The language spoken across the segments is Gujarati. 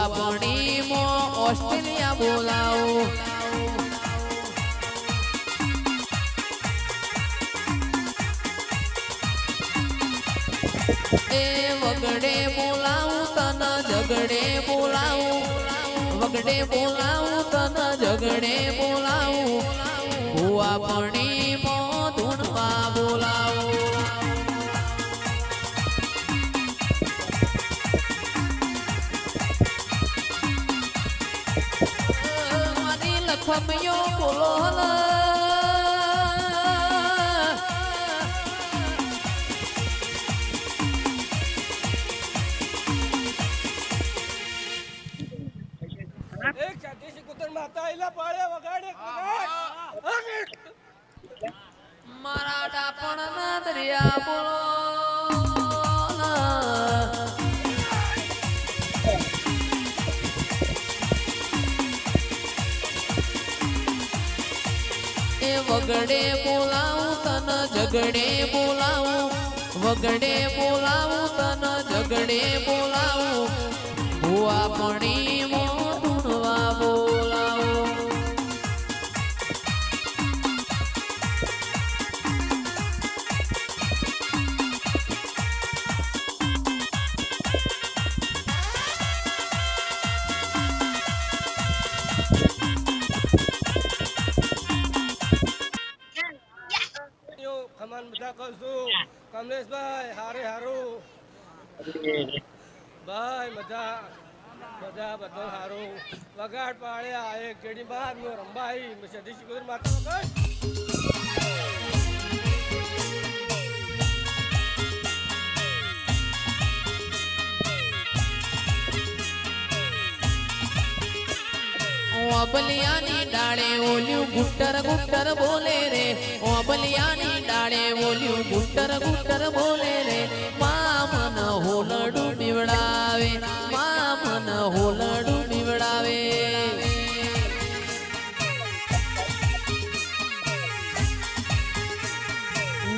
પાણી મો ઓસ્ટ્રેલિયા બોલાવો એ વગડે બોલાવું તને ઝગડે બોલાવું વગડે બોલાવું તને ઝગડે બોલાવું ભુવા પાણી મો ધૂણવા બોલાવું મારી લખમ્યો બોલો મારા ડાપણ ના દરિયા બોલો એ વગડે બોલાવું તને ઝગડે બોલાવું વગડે બોલાવું તને ઝગડે બોલાવું ભુવા પાણી મો ધૂણવા બોલાવું ખમન બધા કરશું કમલેશભાઈ હારે હારું ભાઈ મજા મજા બધું હારું વગાડ પાડ્યા એક જેડી બાર નો રંબાઈ સદી શિકોર માતા વગાડ ઓબલિયાની ડાળે ઓલ્યું ગુટ્ટર ગુટ્ટર બોલે રે ઓબલિયાની ડાળે ઓલ્યું ગુટ્ટર ગુટ્ટર બોલે રે મામન હોલડું બીવડાવે મામન હોલડું બીવડાવે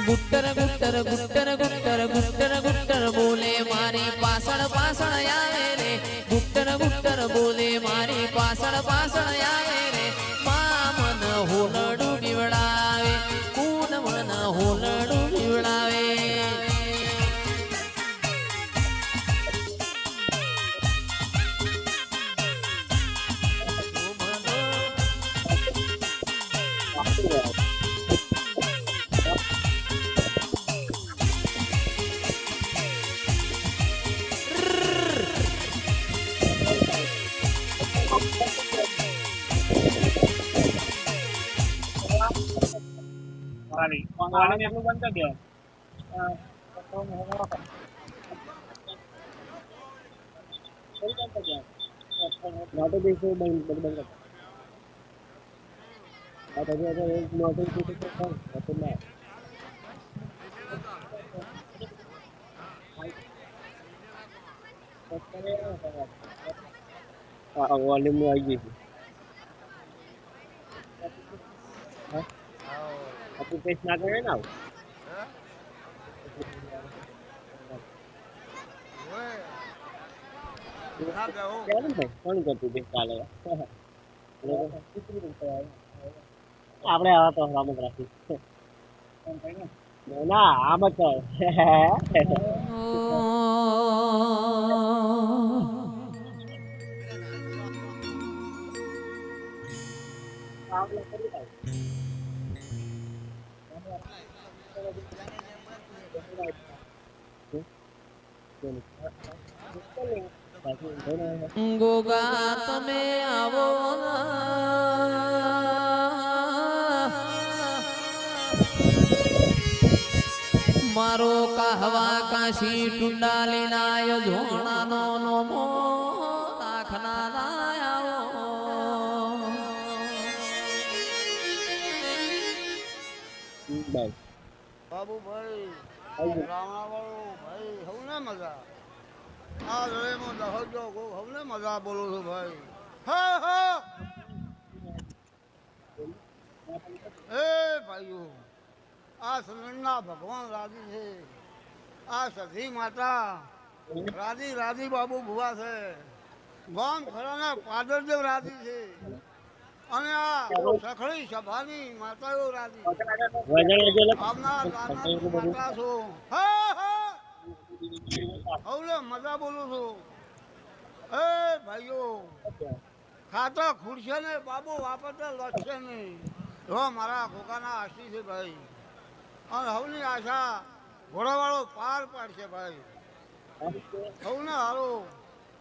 ગુટ્ટર ગુટ્ટર ગુટ્ટર ગુટ્ટર ગુટ્ટર ગુટ્ટર બોલે મારી પાછળ પાછળ આવે રે ગુટ્ટર ગુટ્ટર બોલે મારી પાછળ પાછળ આવે રે મામન હોલડું બીવડાવે કુન મન હોલડું બીવડાવે વાલી એટલું બંધ કરી દે નોટો દેખો બંધ બંધ આ તો જો એક નોટો દેખો તો ના આ વોલ્યુમ આવી ગઈ હા આપको पेश ना करे ना कौन करती पेश काले આપણે આવા તો રામ જ રાખી ના આમ જ ગોગા તમે આવો મારો કહવા કાશી ટુંડાલી નાય જોણાનો નોમો રાખના આવો બાબુ ભાઈ રાવણા વાળો ભાઈ હવને મજા આ લડેમાં દહજો હવને મજા બોલું છું ભાઈ હા હા એ ભાઈઓ આ સલણના ભગવાન રાજી છે આ સધી માતા રાજી રાજી બાબુ ભુવા છે ગામ ખરાના પાદરદેવ રાજી છે અને આ સખડી સભાની માતાઓ રાજી આવનાર દાનાની માતા છું હવલે મજા બોલું છું એ ભાઈઓ ખાતા ખુરશે ને બાબુ વાપરતા લખશે નહીં જો મારા ખોખાના આશી છે ભાઈ અને હવની આશા ઘોડાવાળો પાર પાડશે ભાઈ હવને હારો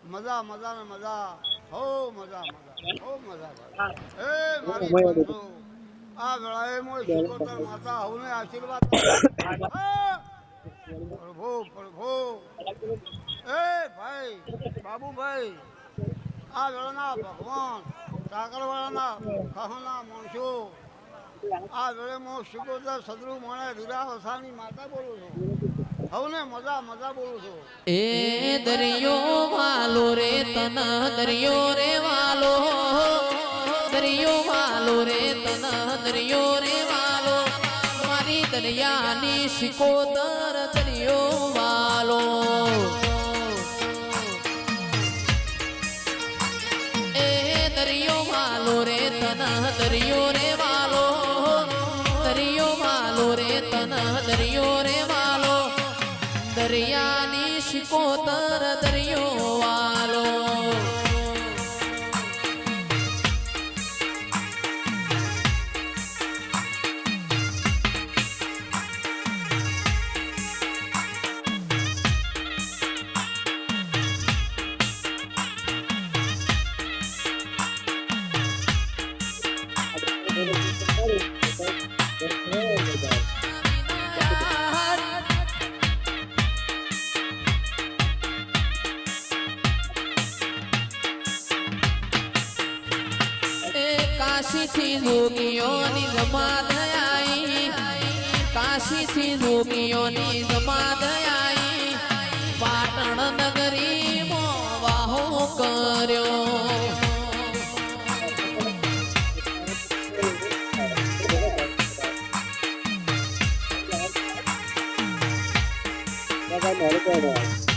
મજા મજા ને મજા હો મજા મજા હો મજા ભાઈ એ મારી બંધુ આ વેળાએ મોય શિકોતર માતા હવને આશીર્વાદ પ્રભુ પ્રભુ એ ભાઈ બાબુભાઈ આ વેળાના ભગવાન સાકરવાળાના ખહના માણસો આ વેળેમાં શિકોતર સદરુ મને રીરા વસાની માતા બોલું છું હવને મજા મજા બોલું છું એ દરિયો વાલો રે તન દરિયો રે વાલો દરિયો વાલો રે તન દરિયો રે વાલો મારી દરિયાની શિકોતર દરિયો વાલો એ દરિયો વાલો રે તન દરિયો રે વાલો દરિયો વાલો રે તન દરિયો રે વાલો દરિયાની શિકોતર દરિયો વાલો કાશીથી જોગીઓની જમાત આઈ કાશીથી જોગીઓની જમાત આઈ પાટણ નગરીમાં વાહો કર્યો Bye-bye.